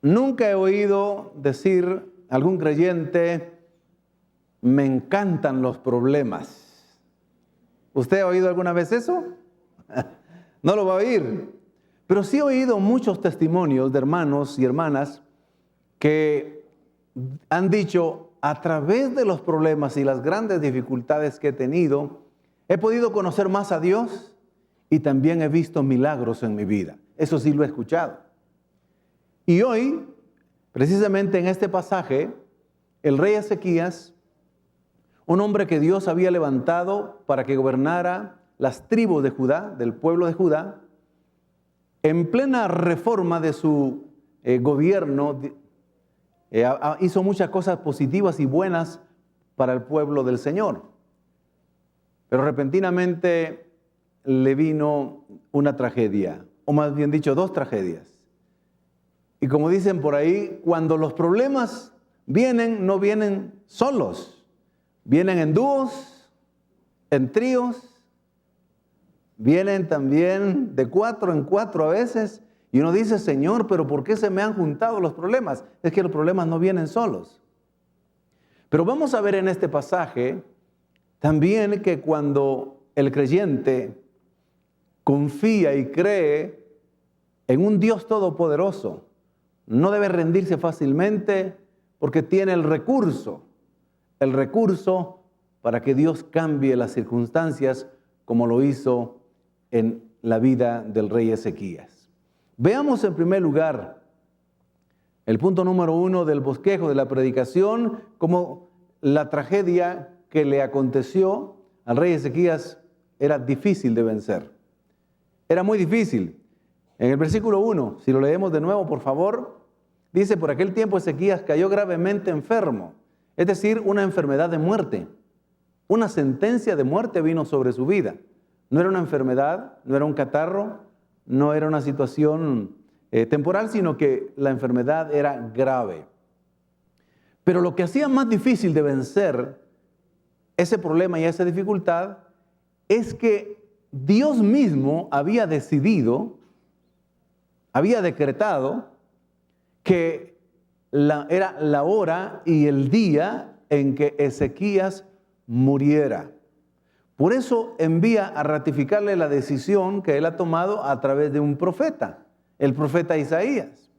Nunca he oído decir algún creyente, me encantan los problemas. ¿Usted ha oído alguna vez eso? No lo va a oír. Pero sí he oído muchos testimonios de hermanos y hermanas que han dicho, a través de los problemas y las grandes dificultades que he tenido, he podido conocer más a Dios y también he visto milagros en mi vida. Eso sí lo he escuchado. Y hoy, precisamente en este pasaje, el rey Ezequías, un hombre que Dios había levantado para que gobernara las tribus de Judá, del pueblo de Judá, en plena reforma de su gobierno, hizo muchas cosas positivas y buenas para el pueblo del Señor. Pero repentinamente le vino una tragedia, o más bien dicho, dos tragedias. Y como dicen por ahí, cuando los problemas vienen, no vienen solos, vienen en dúos, en tríos, vienen también de 4 en 4 a veces. Y uno dice, Señor, pero ¿por qué se me han juntado los problemas? Es que los problemas no vienen solos. Pero vamos a ver en este pasaje también que cuando el creyente confía y cree en un Dios todopoderoso, no debe rendirse fácilmente porque tiene el recurso para que Dios cambie las circunstancias como lo hizo en la vida del rey Ezequías. Veamos en primer lugar el punto número 1 del bosquejo de la predicación, como la tragedia que le aconteció al rey Ezequías era difícil de vencer. Era muy difícil. En el versículo 1, si lo leemos de nuevo, por favor, dice, por aquel tiempo Ezequías cayó gravemente enfermo, es decir, una enfermedad de muerte. Una sentencia de muerte vino sobre su vida. No era una enfermedad, no era un catarro, no era una situación temporal, sino que la enfermedad era grave. Pero lo que hacía más difícil de vencer ese problema y esa dificultad es que Dios mismo había decidido, había decretado que era la hora y el día en que Ezequías muriera. Por eso envía a ratificarle la decisión que él ha tomado a través de un profeta, el profeta Isaías.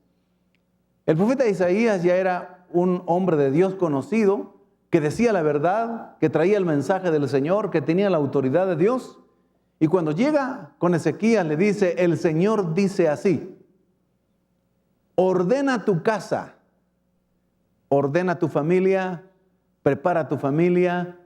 El profeta Isaías ya era un hombre de Dios conocido, que decía la verdad, que traía el mensaje del Señor, que tenía la autoridad de Dios. Y cuando llega con Ezequías le dice, el Señor dice así, ordena tu casa, ordena tu familia, prepara tu familia,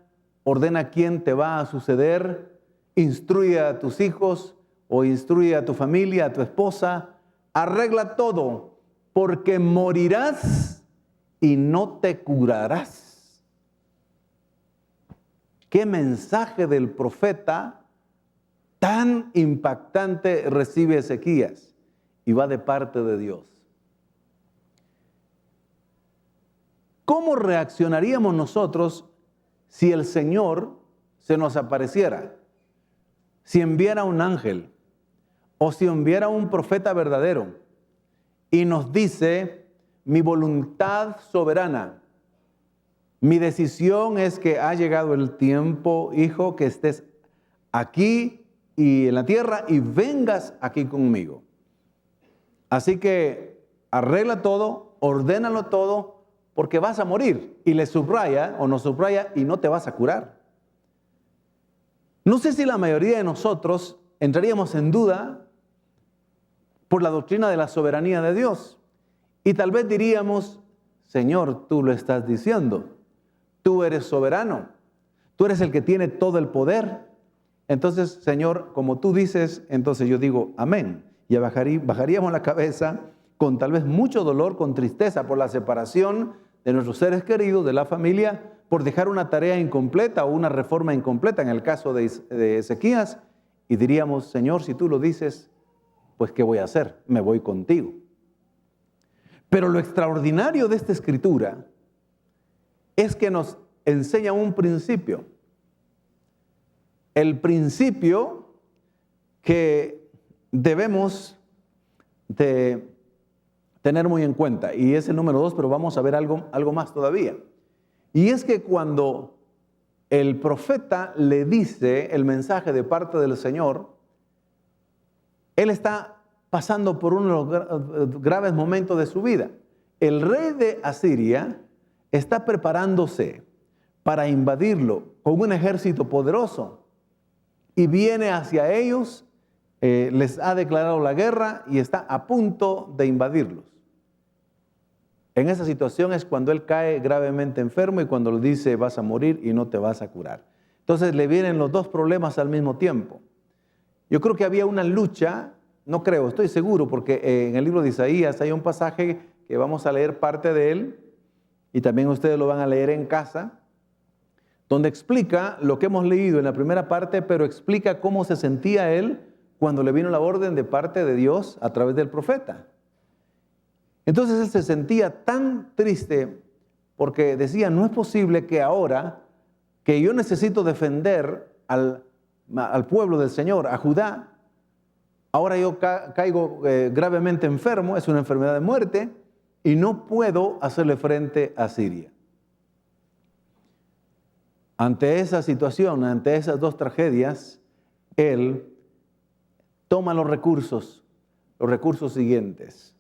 ordena quién te va a suceder, instruye a tus hijos o instruye a tu familia, a tu esposa, arregla todo, porque morirás y no te curarás. ¿Qué mensaje del profeta tan impactante recibe Ezequías? Y va de parte de Dios. ¿Cómo reaccionaríamos nosotros si el Señor se nos apareciera? Si enviara un ángel o si enviara un profeta verdadero y nos dice, mi voluntad soberana, mi decisión es que ha llegado el tiempo, hijo, que estés aquí y en la tierra y vengas aquí conmigo. Así que arregla todo, ordénalo todo, porque vas a morir. Y le subraya o nos subraya y no te vas a curar. No sé si la mayoría de nosotros entraríamos en duda por la doctrina de la soberanía de Dios. Y tal vez diríamos, Señor, tú lo estás diciendo. Tú eres soberano. Tú eres el que tiene todo el poder. Entonces, Señor, como tú dices, entonces yo digo, amén. Y bajaríamos la cabeza con tal vez mucho dolor, con tristeza por la separación de nuestros seres queridos, de la familia, por dejar una tarea incompleta o una reforma incompleta en el caso de Ezequías, y diríamos, Señor, si tú lo dices, pues ¿qué voy a hacer? Me voy contigo. Pero lo extraordinario de esta escritura es que nos enseña un principio. El principio que debemos de tener muy en cuenta. Y es el número 2, pero vamos a ver algo más todavía. Y es que cuando el profeta le dice el mensaje de parte del Señor, él está pasando por uno de los graves momentos de su vida. El rey de Asiria está preparándose para invadirlo con un ejército poderoso y viene hacia ellos, les ha declarado la guerra y está a punto de invadirlos. En esa situación es cuando él cae gravemente enfermo y cuando le dice vas a morir y no te vas a curar. Entonces le vienen los dos problemas al mismo tiempo. Yo creo que había una lucha, no creo, estoy seguro, porque en el libro de Isaías hay un pasaje que vamos a leer parte de él y también ustedes lo van a leer en casa, donde explica lo que hemos leído en la primera parte, pero explica cómo se sentía él cuando le vino la orden de parte de Dios a través del profeta. Entonces él se sentía tan triste porque decía, no es posible que ahora que yo necesito defender al pueblo del Señor, a Judá, ahora yo caigo gravemente enfermo, es una enfermedad de muerte, y no puedo hacerle frente a Siria. Ante esa situación, ante esas dos tragedias, él toma los recursos siguientes.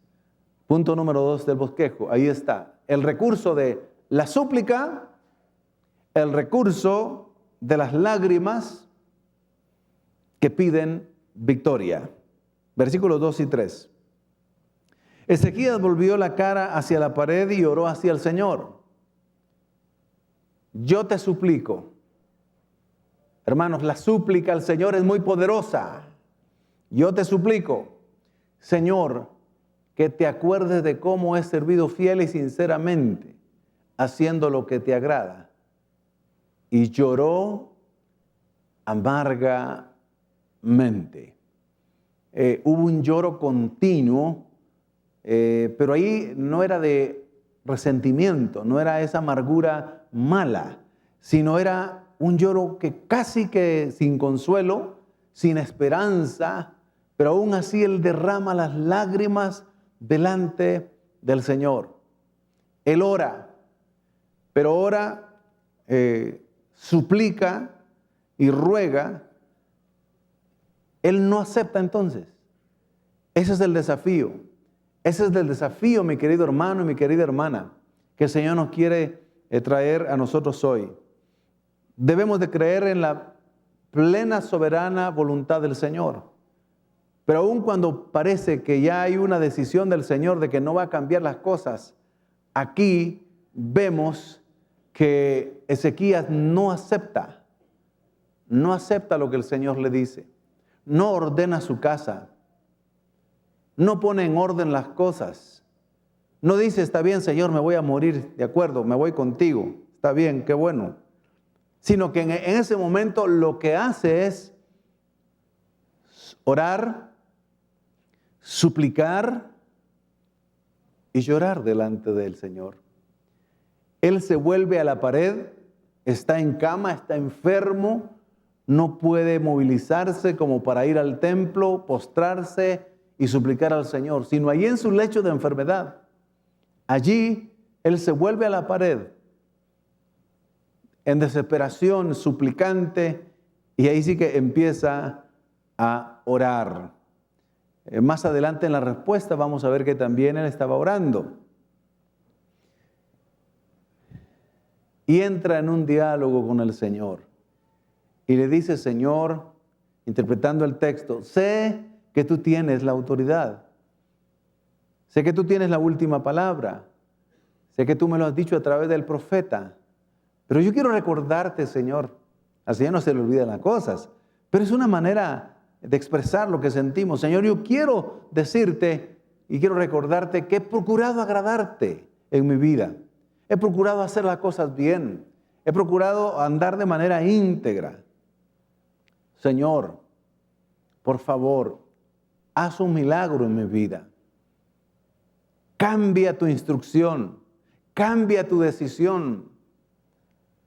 Punto número 2 del bosquejo, ahí está. El recurso de la súplica, el recurso de las lágrimas que piden victoria. Versículos 2 y 3. Ezequías volvió la cara hacia la pared y oró hacia el Señor. Yo te suplico. Hermanos, la súplica al Señor es muy poderosa. Yo te suplico, Señor, que te acuerdes de cómo he servido fiel y sinceramente, haciendo lo que te agrada. Y lloró amargamente. Hubo un lloro continuo, pero ahí no era de resentimiento, no era esa amargura mala, sino era un lloro que casi que sin consuelo, sin esperanza, pero aún así él derrama las lágrimas delante del Señor. Él ora, pero ora, suplica y ruega. Él no acepta entonces. Ese es el desafío. Ese es el desafío, mi querido hermano y mi querida hermana, que el Señor nos quiere traer a nosotros hoy. Debemos de creer en la plena soberana voluntad del Señor. Pero aun cuando parece que ya hay una decisión del Señor de que no va a cambiar las cosas, aquí vemos que Ezequías no acepta lo que el Señor le dice. No ordena su casa. No pone en orden las cosas. No dice, está bien, Señor, me voy a morir, de acuerdo, me voy contigo. Está bien, qué bueno. Sino que en ese momento lo que hace es orar, suplicar y llorar delante del Señor. Él se vuelve a la pared, está en cama, está enfermo, no puede movilizarse como para ir al templo, postrarse y suplicar al Señor, sino allí en su lecho de enfermedad. Allí él se vuelve a la pared en desesperación, suplicante, y ahí sí que empieza a orar. Más adelante en la respuesta vamos a ver que también él estaba orando. Y entra en un diálogo con el Señor. Y le dice, Señor, interpretando el texto, sé que tú tienes la autoridad. Sé que tú tienes la última palabra. Sé que tú me lo has dicho a través del profeta. Pero yo quiero recordarte, Señor, al Señor no se le olvidan las cosas, pero es una manera de expresar lo que sentimos. Señor, yo quiero decirte y quiero recordarte que he procurado agradarte en mi vida. He procurado hacer las cosas bien. He procurado andar de manera íntegra. Señor, por favor, haz un milagro en mi vida. Cambia tu instrucción. Cambia tu decisión.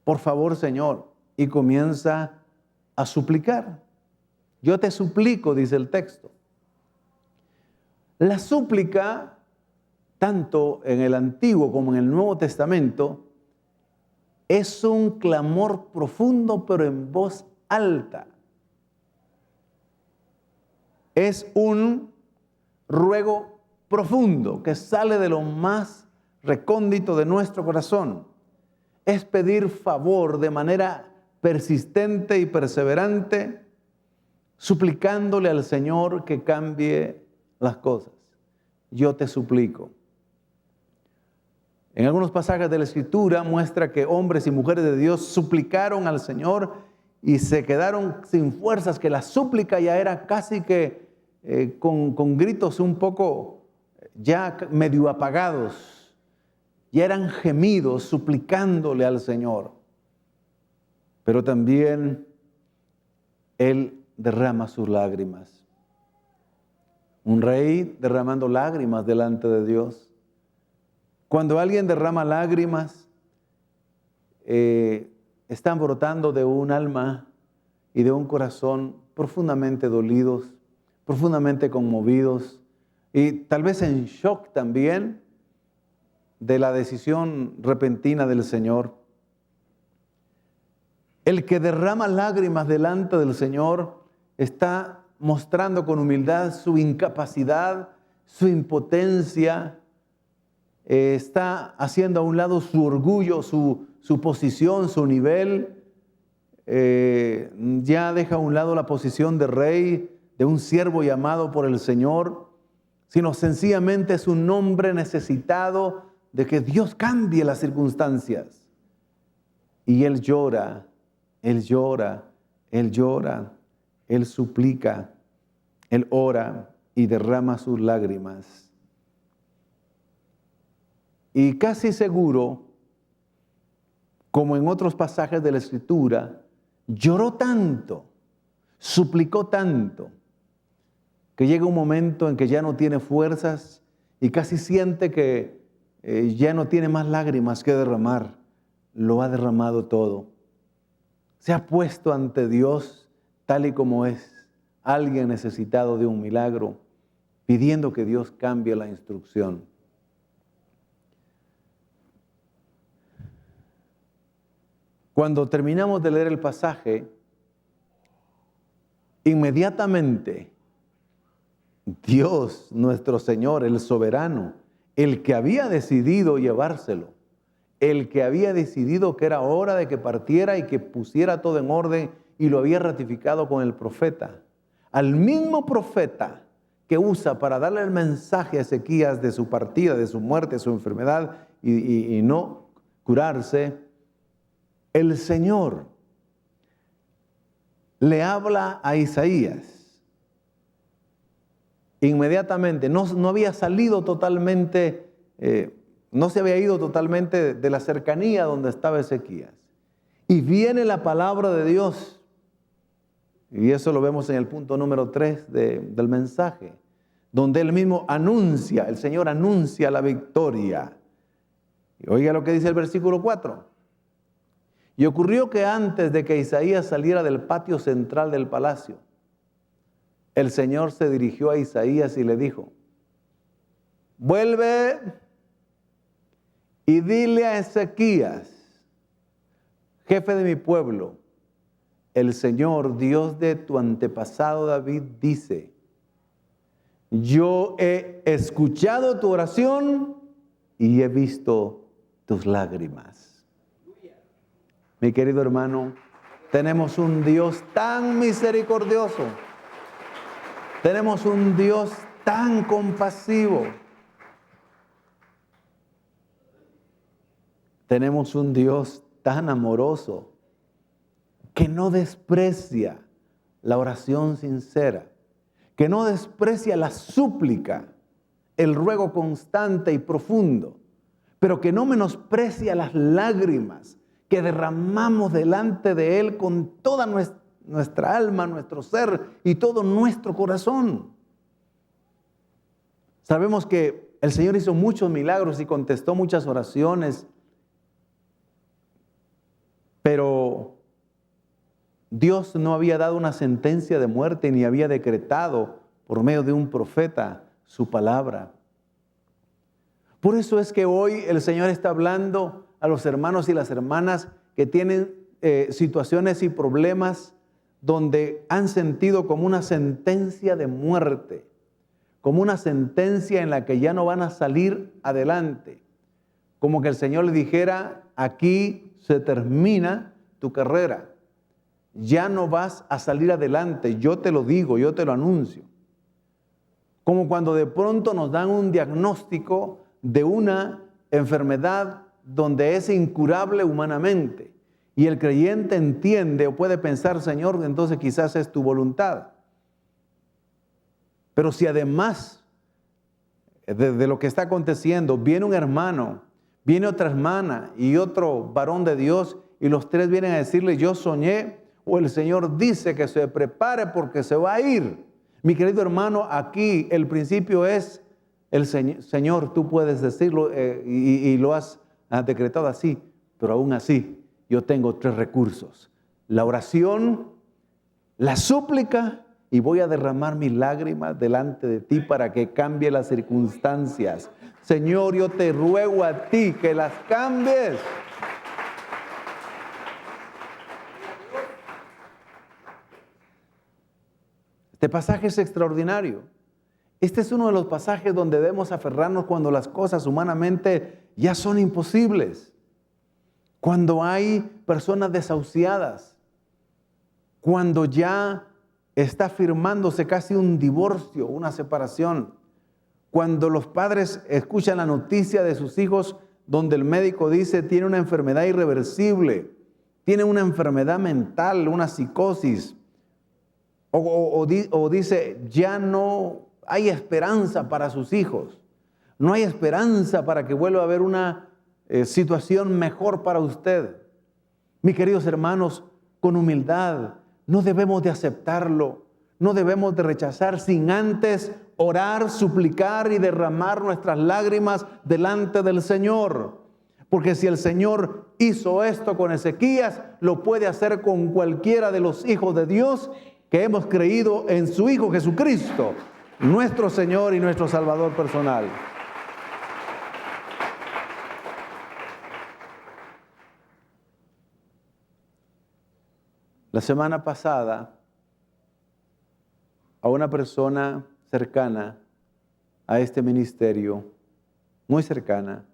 Por favor, Señor. Y comienza a suplicar. Yo te suplico, dice el texto. La súplica tanto en el Antiguo como en el Nuevo Testamento, es un clamor profundo, pero en voz alta. Es un ruego profundo que sale de lo más recóndito de nuestro corazón. Es pedir favor de manera persistente y perseverante, suplicándole al Señor que cambie las cosas. Yo te suplico. En algunos pasajes de la Escritura muestra que hombres y mujeres de Dios suplicaron al Señor y se quedaron sin fuerzas, que la súplica ya era casi que con gritos un poco ya medio apagados, ya eran gemidos suplicándole al Señor. Pero también Él derrama sus lágrimas. Un rey derramando lágrimas delante de Dios. Cuando alguien derrama lágrimas, están brotando de un alma y de un corazón profundamente dolidos, profundamente conmovidos y tal vez en shock también de la decisión repentina del Señor. El que derrama lágrimas delante del Señor está mostrando con humildad su incapacidad, su impotencia, está haciendo a un lado su orgullo, su posición, su nivel, ya deja a un lado la posición de rey, de un siervo llamado por el Señor, sino sencillamente es un hombre necesitado de que Dios cambie las circunstancias. Y él llora, él llora, él llora, él suplica, él ora y derrama sus lágrimas. Y casi seguro, como en otros pasajes de la Escritura, lloró tanto, suplicó tanto, que llega un momento en que ya no tiene fuerzas y casi siente que ya no tiene más lágrimas que derramar. Lo ha derramado todo. Se ha puesto ante Dios tal y como es, alguien necesitado de un milagro, pidiendo que Dios cambie la instrucción. Cuando terminamos de leer el pasaje, inmediatamente Dios, nuestro Señor, el soberano, el que había decidido llevárselo, el que había decidido que era hora de que partiera y que pusiera todo en orden y lo había ratificado con el profeta, al mismo profeta que usa para darle el mensaje a Ezequías de su partida, de su muerte, de su enfermedad y no curarse, el Señor le habla a Isaías. Inmediatamente, no había salido totalmente, no se había ido totalmente de la cercanía donde estaba Ezequías. Y viene la palabra de Dios. Y eso lo vemos en el punto número 3 del mensaje, donde él mismo anuncia, el Señor anuncia la victoria. Y oiga lo que dice el versículo 4. Y ocurrió que antes de que Isaías saliera del patio central del palacio, el Señor se dirigió a Isaías y le dijo: vuelve y dile a Ezequías, jefe de mi pueblo, el Señor, Dios de tu antepasado David, dice: yo he escuchado tu oración y he visto tus lágrimas. Mi querido hermano, tenemos un Dios tan misericordioso, tenemos un Dios tan compasivo, tenemos un Dios tan amoroso que no desprecia la oración sincera, que no desprecia la súplica, el ruego constante y profundo, pero que no menosprecia las lágrimas que derramamos delante de Él con toda nuestra alma, nuestro ser y todo nuestro corazón. Sabemos que el Señor hizo muchos milagros y contestó muchas oraciones, pero Dios no había dado una sentencia de muerte ni había decretado por medio de un profeta su palabra. Por eso es que hoy el Señor está hablando a los hermanos y las hermanas que tienen situaciones y problemas donde han sentido como una sentencia de muerte, como una sentencia en la que ya no van a salir adelante. Como que el Señor le dijera, aquí se termina tu carrera. Ya no vas a salir adelante, yo te lo digo, yo te lo anuncio. Como cuando de pronto nos dan un diagnóstico de una enfermedad donde es incurable humanamente. Y el creyente entiende o puede pensar, Señor, entonces quizás es tu voluntad. Pero si además de lo que está aconteciendo, viene un hermano, viene otra hermana y otro varón de Dios, y los tres vienen a decirle, yo soñé, o el Señor dice que se prepare porque se va a ir. Mi querido hermano, aquí el principio es, el Señor, tú puedes decirlo y lo has decretado así, pero aún así yo tengo tres recursos: la oración, la súplica, y voy a derramar mis lágrimas delante de ti para que cambie las circunstancias. Señor, yo te ruego a ti que las cambies. Este pasaje es extraordinario. Este es uno de los pasajes donde debemos aferrarnos cuando las cosas humanamente ya son imposibles. Cuando hay personas desahuciadas. Cuando ya está firmándose casi un divorcio, una separación. Cuando los padres escuchan la noticia de sus hijos donde el médico dice tiene una enfermedad irreversible, tiene una enfermedad mental, una psicosis, o dice ya no hay esperanza para sus hijos, no hay esperanza para que vuelva a haber una situación mejor para usted. Mis queridos hermanos, con humildad, no debemos de aceptarlo, no debemos de rechazar sin antes orar, suplicar y derramar nuestras lágrimas delante del Señor. Porque si el Señor hizo esto con Ezequías, lo puede hacer con cualquiera de los hijos de Dios que hemos creído en su Hijo Jesucristo, nuestro Señor y nuestro Salvador personal. La semana pasada, a una persona cercana a este ministerio, muy cercana,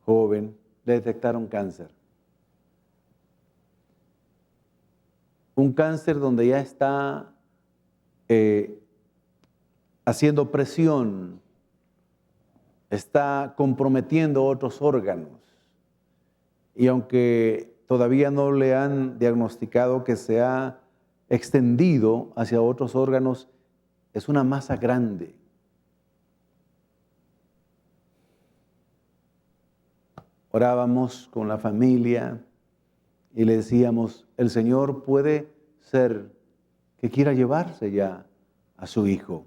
joven, le detectaron cáncer. Un cáncer donde ya está haciendo presión, está comprometiendo otros órganos. Y aunque todavía no le han diagnosticado que se ha extendido hacia otros órganos, es una masa grande. Orábamos con la familia y le decíamos, el Señor puede ser que quiera llevarse ya a su hijo.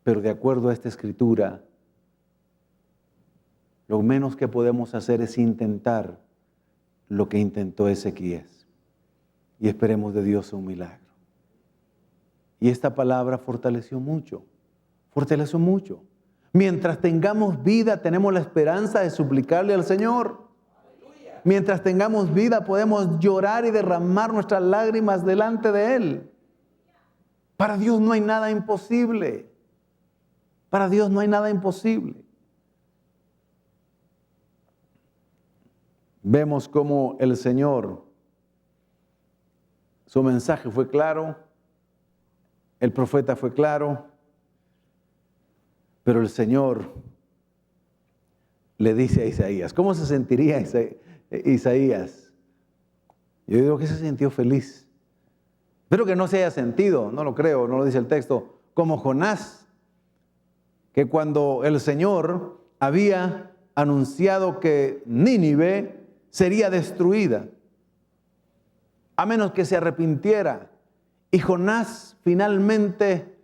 Pero de acuerdo a esta escritura, lo menos que podemos hacer es intentar lo que intentó Ezequías. Y esperemos de Dios un milagro. Y esta palabra fortaleció mucho. Mientras tengamos vida, tenemos la esperanza de suplicarle al Señor. Mientras tengamos vida, podemos llorar y derramar nuestras lágrimas delante de Él. Para Dios no hay nada imposible. Para Dios no hay nada imposible. Vemos cómo el Señor, su mensaje fue claro, el profeta fue claro, pero el Señor le dice a Isaías, ¿cómo se sentiría Isaías? Yo digo que se sintió feliz. Espero que no se haya sentido, no lo creo, no lo dice el texto, como Jonás, que cuando el Señor había anunciado que Nínive sería destruida, a menos que se arrepintiera. Y Jonás finalmente,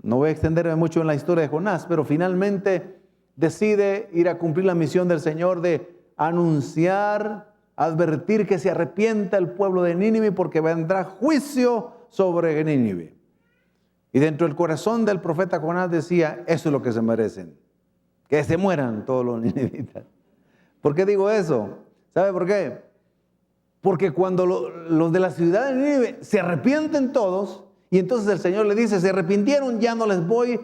no voy a extenderme mucho en la historia de Jonás, pero finalmente decide ir a cumplir la misión del Señor de anunciar, advertir que se arrepienta el pueblo de Nínive porque vendrá juicio sobre Nínive. Y dentro del corazón del profeta Jonás decía, eso es lo que se merecen. que se mueran todos los ninivitas. ¿Por qué digo eso? ¿Sabe por qué? Porque cuando los de la ciudad de Nínive se arrepienten todos, y entonces el Señor le dice, se arrepintieron, ya no les voy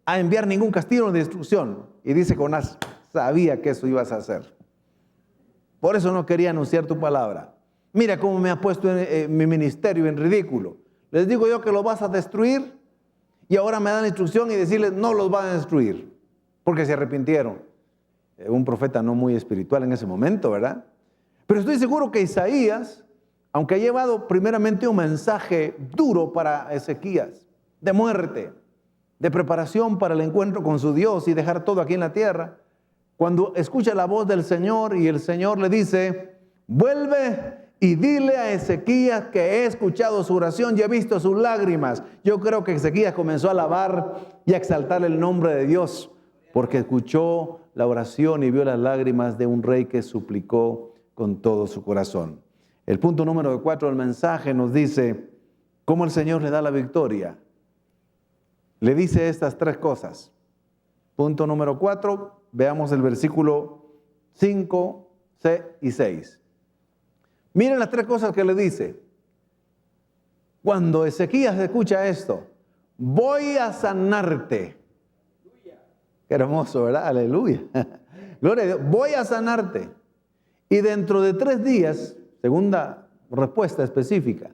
a enviar ningún castigo ni destrucción. Y dice Jonás, sabía que eso ibas a hacer. Por eso no quería anunciar tu palabra. Mira cómo me ha puesto mi ministerio en ridículo. Les digo yo que los vas a destruir y ahora me dan instrucción y decirles no los van a destruir porque se arrepintieron. Un profeta no muy espiritual en ese momento, ¿verdad? Pero estoy seguro que Isaías, aunque ha llevado primeramente un mensaje duro para Ezequías, de muerte, de preparación para el encuentro con su Dios y dejar todo aquí en la tierra, cuando escucha la voz del Señor y el Señor le dice, vuelve y dile a Ezequías que he escuchado su oración y he visto sus lágrimas. Yo creo que Ezequías comenzó a alabar y a exaltar el nombre de Dios porque escuchó la oración y vio las lágrimas de un rey que suplicó con todo su corazón. El punto número 4 del mensaje nos dice cómo el Señor le da la victoria. Le dice estas 3 cosas. Punto número 4, veamos el versículo 5, 6 y 6. Miren las 3 cosas que le dice. Cuando Ezequías escucha esto, voy a sanarte. Qué hermoso, ¿verdad? Aleluya. Gloria a Dios. Voy a sanarte. Y dentro de 3 días, segunda respuesta específica,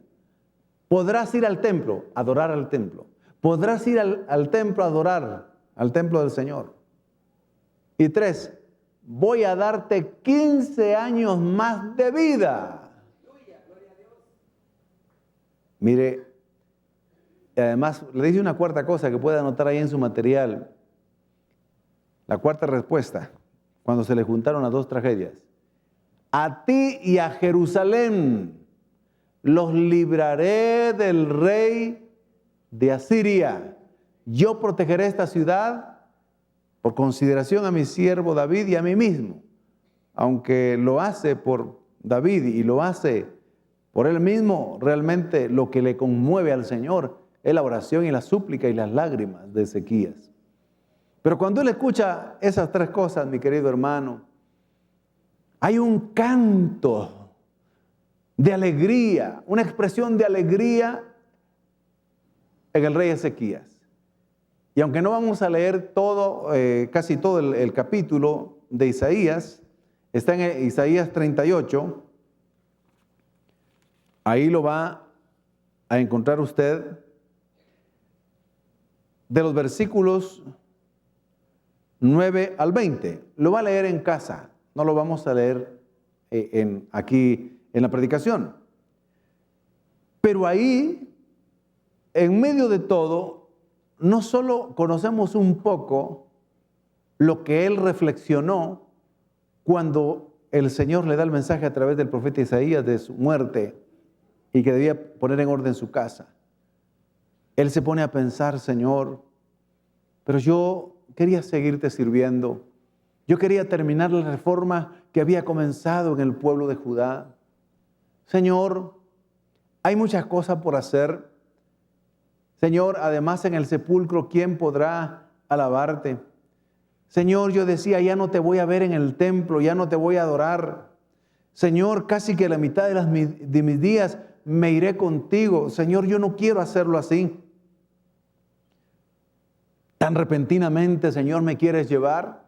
podrás ir al templo, adorar al templo. Podrás ir al templo a adorar, al templo del Señor. Y 3, voy a darte 15 años más de vida. Mire, además le dice una cuarta cosa que puede anotar ahí en su material. La cuarta respuesta, cuando se le juntaron las 2 tragedias. A ti y a Jerusalén los libraré del rey de Asiria. Yo protegeré esta ciudad por consideración a mi siervo David y a mí mismo. Aunque lo hace por David y lo hace por él mismo, realmente lo que le conmueve al Señor es la oración y la súplica y las lágrimas de Ezequías. Pero cuando él escucha esas 3 cosas, mi querido hermano, hay un canto de alegría, una expresión de alegría en el rey Ezequías. Y aunque no vamos a leer todo, casi todo el capítulo de Isaías, está en Isaías 38, ahí lo va a encontrar usted de los versículos 9 al 20. Lo va a leer en casa, no lo vamos a leer aquí en la predicación. Pero ahí, en medio de todo, no solo conocemos un poco lo que él reflexionó cuando el Señor le da el mensaje a través del profeta Isaías de su muerte y que debía poner en orden su casa. Él se pone a pensar, Señor, pero yo quería seguirte sirviendo. Yo quería terminar la reforma que había comenzado en el pueblo de Judá. Señor, hay muchas cosas por hacer. Señor, además en el sepulcro, ¿quién podrá alabarte? Señor, yo decía, ya no te voy a ver en el templo, ya no te voy a adorar. Señor, casi que la mitad de mis días me iré contigo. Señor, yo no quiero hacerlo así. Tan repentinamente, Señor, me quieres llevar.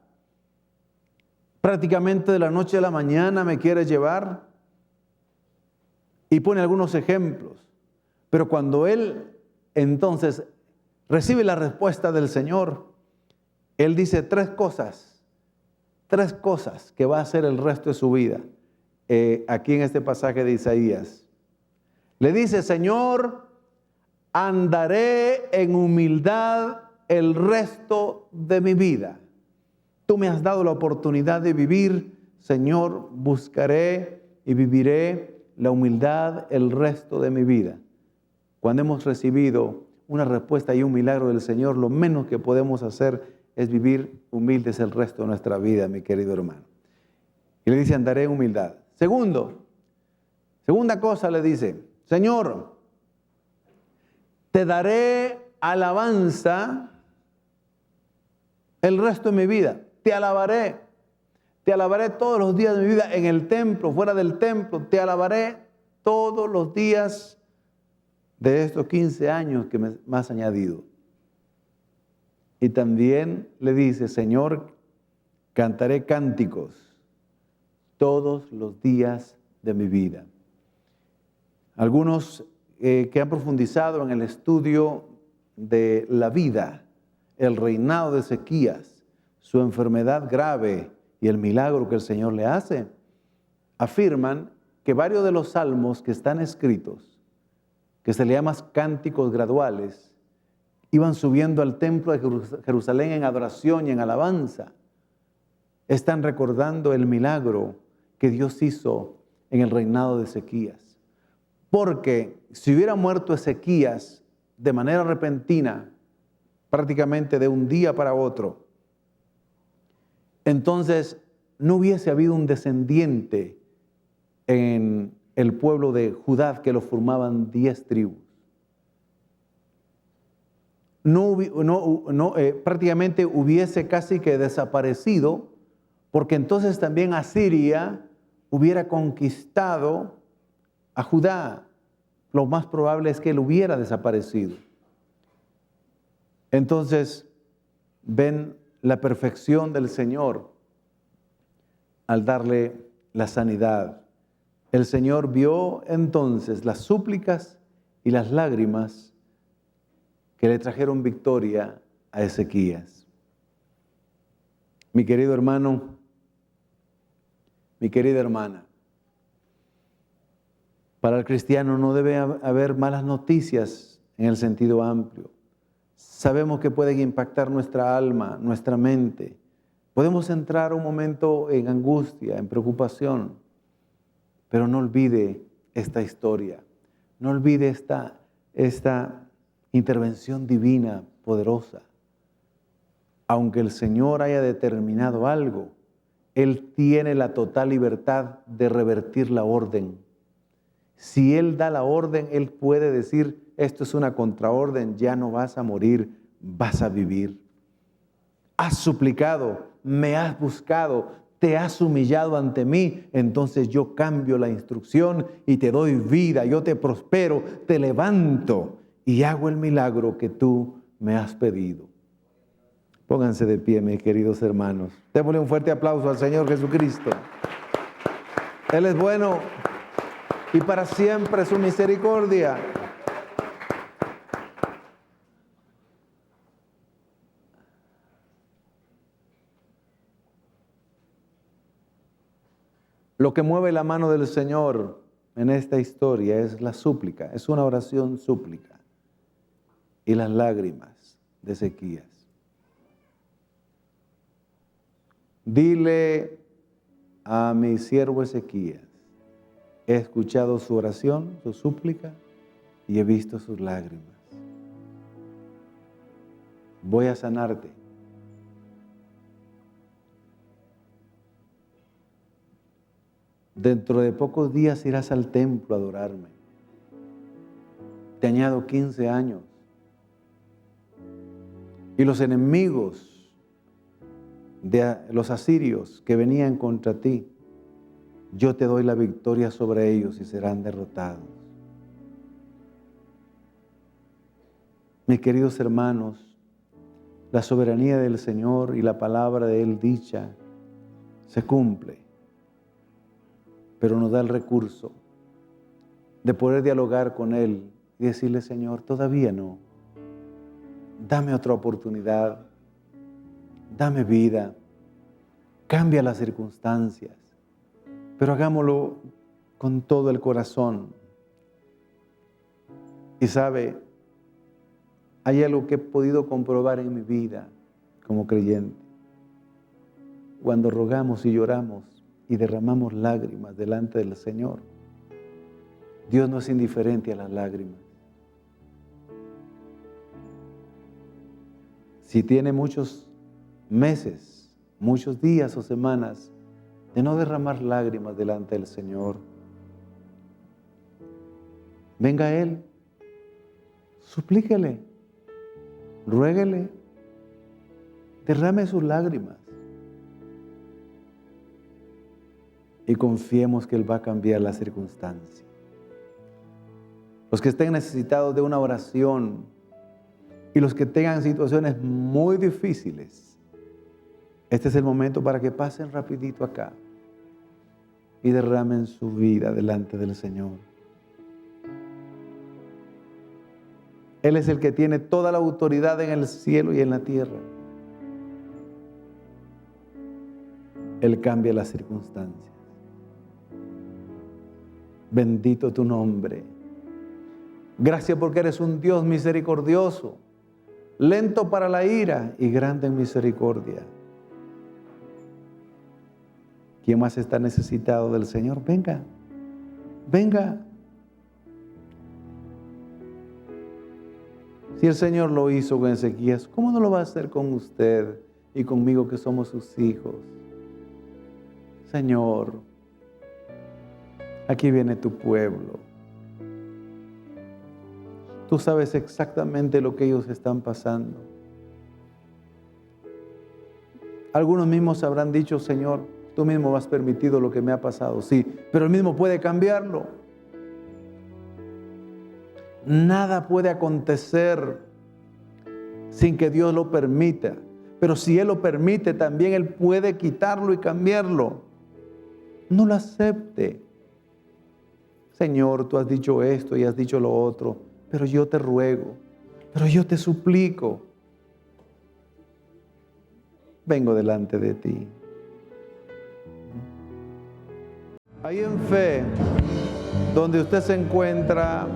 Prácticamente de la noche a la mañana me quieres llevar. Y pone algunos ejemplos. Pero cuando él entonces recibe la respuesta del Señor, él dice 3 cosas que va a hacer el resto de su vida. Aquí en este pasaje de Isaías. Le dice, Señor, andaré en humildad el resto de mi vida. Tú me has dado la oportunidad de vivir, Señor, buscaré y viviré la humildad el resto de mi vida. Cuando hemos recibido una respuesta y un milagro del Señor, lo menos que podemos hacer es vivir humildes el resto de nuestra vida, mi querido hermano. Y le dice, andaré en humildad. Segunda cosa le dice, Señor, te daré alabanza el resto de mi vida. te alabaré. Te alabaré todos los días de mi vida, en el templo, fuera del templo. Te alabaré todos los días de estos 15 años que me has añadido. Y también le dice, Señor, cantaré cánticos todos los días de mi vida. Algunos que han profundizado en el estudio de la vida, el reinado de Ezequías, su enfermedad grave y el milagro que el Señor le hace, afirman que varios de los salmos que están escritos, que se le llaman cánticos graduales, iban subiendo al templo de Jerusalén en adoración y en alabanza. Están recordando el milagro que Dios hizo en el reinado de Ezequías. Porque si hubiera muerto Ezequías de manera repentina, prácticamente de un día para otro, entonces no hubiese habido un descendiente en el pueblo de Judá, que lo formaban 10 tribus. Prácticamente hubiese casi que desaparecido, porque entonces también Asiria hubiera conquistado a Judá. Lo más probable es que él hubiera desaparecido. Entonces ven la perfección del Señor al darle la sanidad. El Señor vio entonces las súplicas y las lágrimas que le trajeron victoria a Ezequías. Mi querido hermano, mi querida hermana, para el cristiano no debe haber malas noticias en el sentido amplio. Sabemos que pueden impactar nuestra alma, nuestra mente. Podemos entrar un momento en angustia, en preocupación, pero no olvide esta historia. No olvide esta intervención divina, poderosa. Aunque el Señor haya determinado algo, Él tiene la total libertad de revertir la orden. Si Él da la orden, Él puede decir, esto es una contraorden, ya no vas a morir, vas a vivir. Has suplicado, me has buscado, te has humillado ante mí, entonces yo cambio la instrucción y te doy vida, yo te prospero, te levanto y hago el milagro que tú me has pedido. Pónganse de pie, mis queridos hermanos. Démosle un fuerte aplauso al Señor Jesucristo. Él es bueno y para siempre su misericordia. Lo que mueve la mano del Señor en esta historia es la súplica, es una oración súplica y las lágrimas de Ezequías. Dile a mi siervo Ezequías, he escuchado su oración, su súplica y he visto sus lágrimas. Voy a sanarte. Dentro de pocos días irás al templo a adorarme. Te añado 15 años. Y los enemigos de los asirios que venían contra ti, yo te doy la victoria sobre ellos y serán derrotados. Mis queridos hermanos, la soberanía del Señor y la palabra de Él dicha se cumple, pero nos da el recurso de poder dialogar con Él y decirle, Señor, todavía no. Dame otra oportunidad, dame vida, cambia las circunstancias, pero hagámoslo con todo el corazón. Y sabe, hay algo que he podido comprobar en mi vida como creyente. Cuando rogamos y lloramos y derramamos lágrimas delante del Señor, Dios no es indiferente a las lágrimas. Si tiene muchos meses, muchos días o semanas de no derramar lágrimas delante del Señor, venga a Él, suplíquele, ruéguele, derrame sus lágrimas. y confiemos que Él va a cambiar la circunstancia. Los que estén necesitados de una oración y los que tengan situaciones muy difíciles, este es el momento para que pasen rapidito acá y derramen su vida delante del Señor. Él es el que tiene toda la autoridad en el cielo y en la tierra. Él cambia las circunstancias. Bendito tu nombre. Gracias porque eres un Dios misericordioso, lento para la ira y grande en misericordia. ¿Quién más está necesitado del Señor? Venga, venga. Si el Señor lo hizo con Ezequías, ¿cómo no lo va a hacer con usted y conmigo que somos sus hijos? Señor, aquí viene tu pueblo. Tú sabes exactamente lo que ellos están pasando. Algunos mismos habrán dicho, Señor, tú mismo has permitido lo que me ha pasado. Sí, pero Él mismo puede cambiarlo. Nada puede acontecer sin que Dios lo permita. Pero si Él lo permite, también Él puede quitarlo y cambiarlo. No lo acepte. Señor, tú has dicho esto y has dicho lo otro, pero yo te ruego, pero yo te suplico. Vengo delante de ti. Ahí en fe, donde usted se encuentra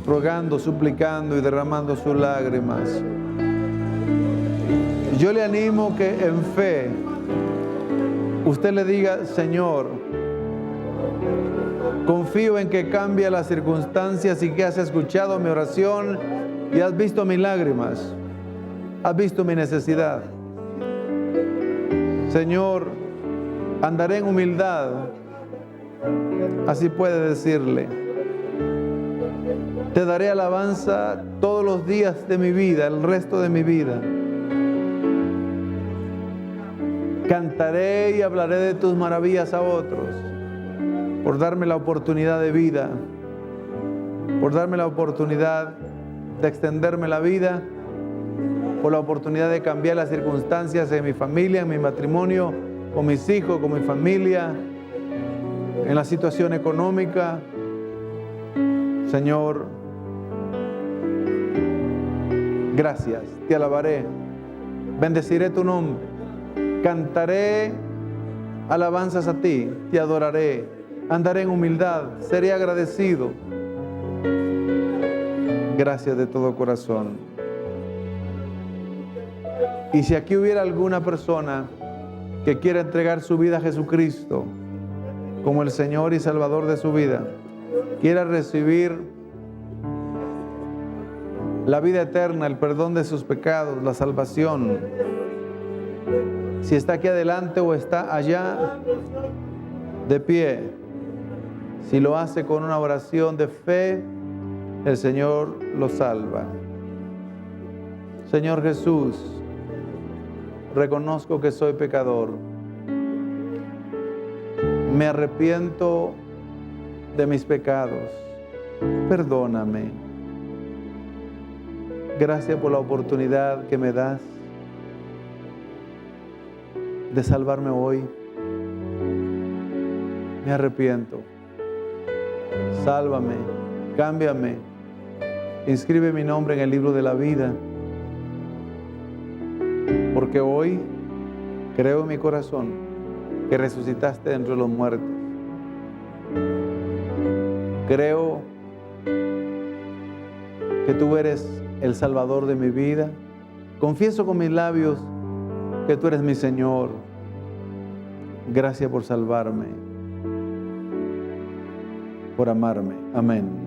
rogando, suplicando y derramando sus lágrimas, yo le animo que en fe usted le diga, Señor, confío en que cambia las circunstancias y que has escuchado mi oración y has visto mis lágrimas, has visto mi necesidad. Señor, andaré en humildad, así puede decirle. Te daré alabanza todos los días de mi vida, el resto de mi vida. Cantaré y hablaré de tus maravillas a otros, por darme la oportunidad de vida, por darme la oportunidad de extenderme la vida, por la oportunidad de cambiar las circunstancias en mi familia, en mi matrimonio, con mis hijos, con mi familia, en la situación económica. Señor, gracias, te alabaré, bendeciré tu nombre, cantaré alabanzas a ti, te adoraré, andaré en humildad, seré agradecido. Gracias de todo corazón. Y si aquí hubiera alguna persona que quiera entregar su vida a Jesucristo como el Señor y Salvador de su vida, quiera recibir la vida eterna, el perdón de sus pecados, la salvación, si está aquí adelante o está allá de pie, si lo hace con una oración de fe, el Señor lo salva. Señor Jesús, reconozco que soy pecador. Me arrepiento de mis pecados. Perdóname. Gracias por la oportunidad que me das de salvarme hoy. Me arrepiento. Sálvame, cámbiame, inscribe mi nombre en el libro de la vida, porque hoy creo en mi corazón que resucitaste de entre los muertos. Creo que tú eres el Salvador de mi vida. Confieso con mis labios que tú eres mi Señor. Gracias por salvarme, por amarme. Amén.